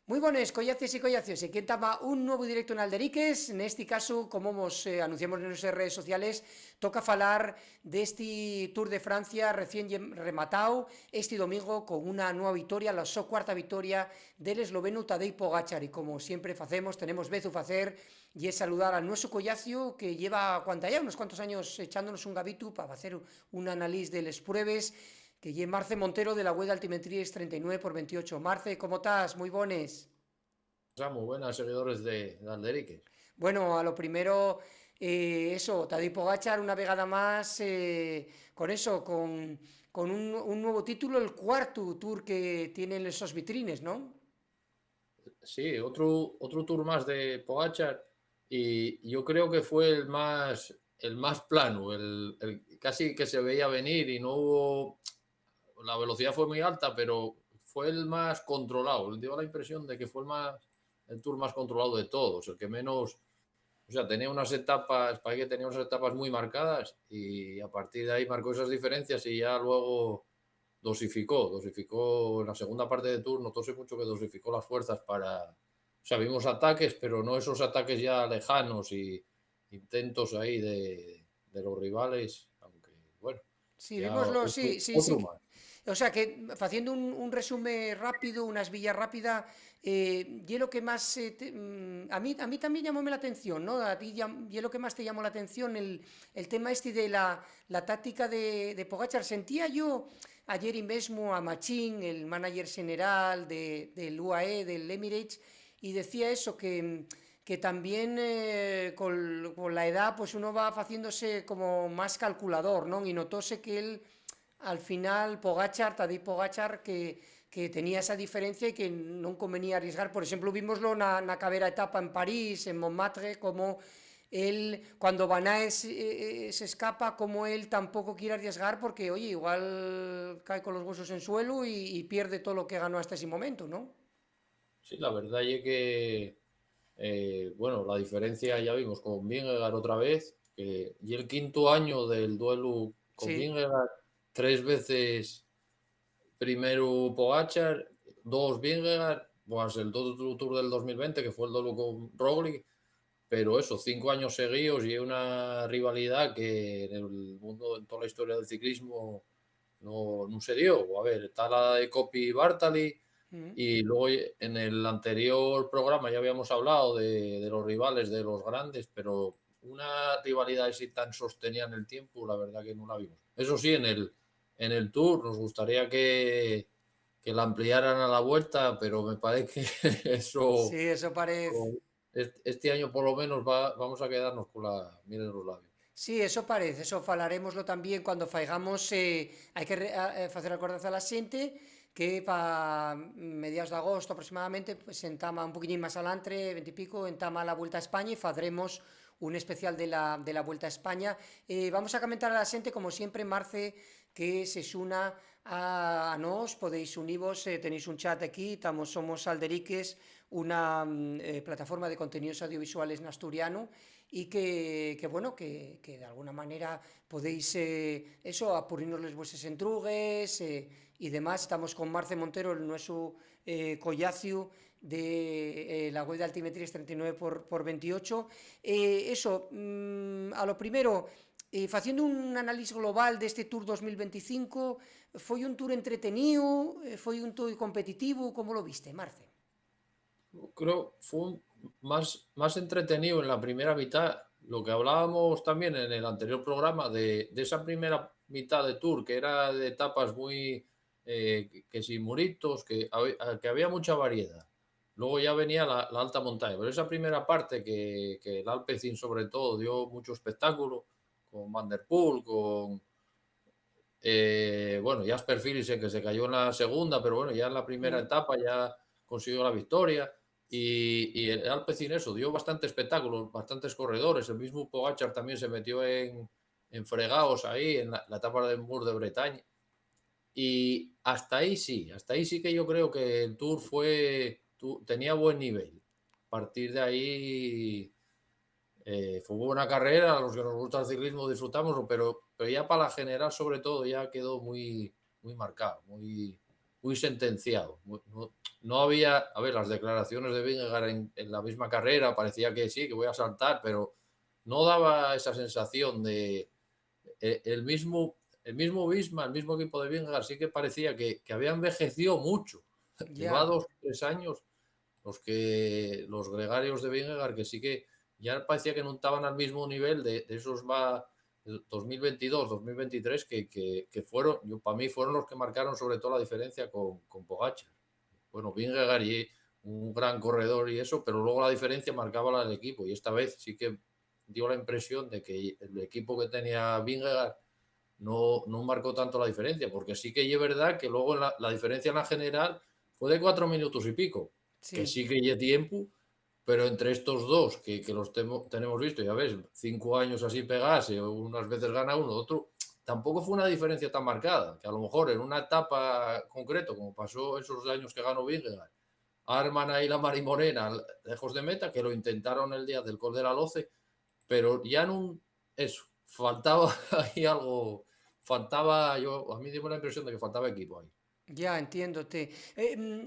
Moi bones, collaces e collacios, e quen tama un novo directo en Alderiques. Neste caso, como vos anunciamos nas nosas redes sociales, toca falar deste Tour de Francia recién rematado este domingo con unha nova vitoria, a súa cuarta vitoria del esloveno Tadej Pogačar, e como sempre facemos, tenemos vezu facer e saludar al noso collacio que lleva cuanta ya, unos cuantos años echándonos un gabitu para facer un analiz de les pruebes, que lle Marce Montero de la web de Altimetries 39x28. Marce, ¿cómo estás? Muy bones. Muy buenas, seguidores de Alderique. Bueno, a lo primero, eso, Tadej Pogačar una vegada más, con eso, con un nuevo título, el cuarto tour que tienen esos vitrines, ¿no? Sí, otro tour más de Pogačar y yo creo que fue el más plano, casi que se veía venir y no hubo, la velocidad fue muy alta, pero fue el más controlado. Dio la impresión de que fue el tour más controlado de todos, el que menos, o sea, tenía unas etapas, para que tenía unas etapas muy marcadas y a partir de ahí marcó esas diferencias y ya luego dosificó en la segunda parte de Tour, notóse mucho que dosificó las fuerzas para, o sea, vimos ataques, pero no esos ataques ya lejanos y intentos ahí de los rivales, aunque bueno, Sí, ya vimoslo, otro, sí, sí, sí. otro más. O sea que haciendo un resumen rápido, unas villas rápidas, y lo que más a mí también llamóme la atención, ¿no? A ti y lo que más te llamó la atención el tema este de la táctica de Pogačar. Sentía yo ayer y mesmo a Machín, el manager general del UAE, del Emirates, y decía eso, que también con la edad pues uno va haciéndose como más calculador, ¿no? Y notóse que él al final Tadej Pogačar, que tenía esa diferencia y que non convenía arriesgar. Por exemplo, vimoslo na cabera etapa en París, en Montmartre, como él, cuando Van Aert se escapa, como él tampoco quiere arriesgar porque, oye, igual cae con los huesos en suelo y pierde todo lo que ganó hasta ese momento, ¿no? Sí, la verdad es que, bueno, la diferencia ya vimos con Vingegaard otra vez, y el quinto año del duelo con Sí. Vingegaard, tres veces primero Pogačar, dos Vingegaard, pues el Tour del 2020, que fue el duelo con Roglic, pero eso, 5 años seguidos y una rivalidad que en el mundo, en toda la historia del ciclismo, no se dio. A ver, está la de Coppi y Bartali, Mm. y luego en el anterior programa ya habíamos hablado de los rivales, de los grandes, pero una rivalidad así tan sostenida en el tiempo, la verdad que no la vimos. Eso sí, en el Tour nos gustaría que la ampliaran a la vuelta, pero me parece que Sí, eso eso parece. este año por lo menos vamos a quedarnos con la miel en los labios. Sí, eso parece, eso falaremoslo tamén cando faigamos, hai que facer acordanza a la xente que para mediados de agosto aproximadamente, pues entama un poquillín máis alantre, 20 y pico, entama la Vuelta a España e fadremos un especial de la Vuelta a España. Vamos a comentar a la xente, como sempre, Marce, que se xuna a nós, podéis univos, tenéis un chat aquí, somos Alderiques, una plataforma de contenidos audiovisuales en asturiano, y que bueno, que de alguna manera podéis eso, apurrirnos les vuestras entrugues y demás. Estamos con Marce Montero, el nuestro collacio de la web de Altimetries 39x28. Eso, a lo primero, facendo un análisis global deste Tour 2025, foi un Tour entretenido, foi un Tour competitivo, como lo viste, Marce? Creo fue más entretenido en la primera mitad. Lo que hablábamos también en el anterior programa de esa primera mitad de Tour, que era de etapas muy, que sin muritos, que había mucha variedad. Luego ya venía la alta montaña, pero esa primera parte que el Alpecin sobre todo dio mucho espectáculo, con Van der Poel, con, bueno, Jasper Philipsen, que se cayó en la segunda, pero bueno, ya en la primera Mm. etapa ya consiguió la victoria. Y el Alpecin eso, dio bastante espectáculo, bastantes corredores. El mismo Pogačar también se metió en fregados ahí, en la etapa del Mur de Bretaña. Y hasta ahí sí que yo creo que el Tour tenía buen nivel. A partir de ahí fue buena carrera, a los que nos gusta el ciclismo disfrutamos, pero ya para la general sobre todo ya quedó muy, muy marcado, muy... muy sentenciado. No, no había, a ver, las declaraciones de Vingegaard en la misma carrera, parecía que sí, que voy a saltar, pero no daba esa sensación de el mismo Visma, el mismo equipo de Vingegaard, sí que parecía que había envejecido mucho. Lleva Ya, 2 o 3 años los gregarios de Vingegaard, que sí que ya parecía que no estaban al mismo nivel de esos 2022, 2023, que fueron, yo, para mí fueron los que marcaron sobre todo la diferencia con Pogacar. Bueno, Vingegaard y un gran corredor y eso, pero luego la diferencia marcaba la del equipo. Y esta vez sí que dio la impresión de que el equipo que tenía Vingegaard no marcó tanto la diferencia, porque sí que es verdad que luego la diferencia en la general fue de 4 minutos y pico, que sí, sí que hay tiempo, pero entre estos dos, que los tenemos visto, ya ves, 5 años así pegarse, unas veces gana uno, otro, tampoco fue una diferencia tan marcada, que a lo mejor en una etapa concreto, como pasó esos años que ganó Vingegaard, arman ahí la marimorena lejos de meta, que lo intentaron el día del Col de la Loce, pero ya no, eso, faltaba ahí algo, a mí dio la impresión de que faltaba equipo ahí. ya entiéndote.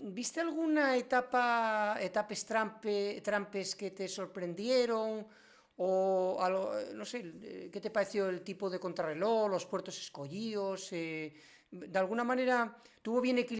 ¿Viste alguna etapas trampes que te sorprendieron? O no sé, ¿qué te pareció el tipo de contrarreloj, los puertos escollidos? De alguna manera tuvo bien equilibrado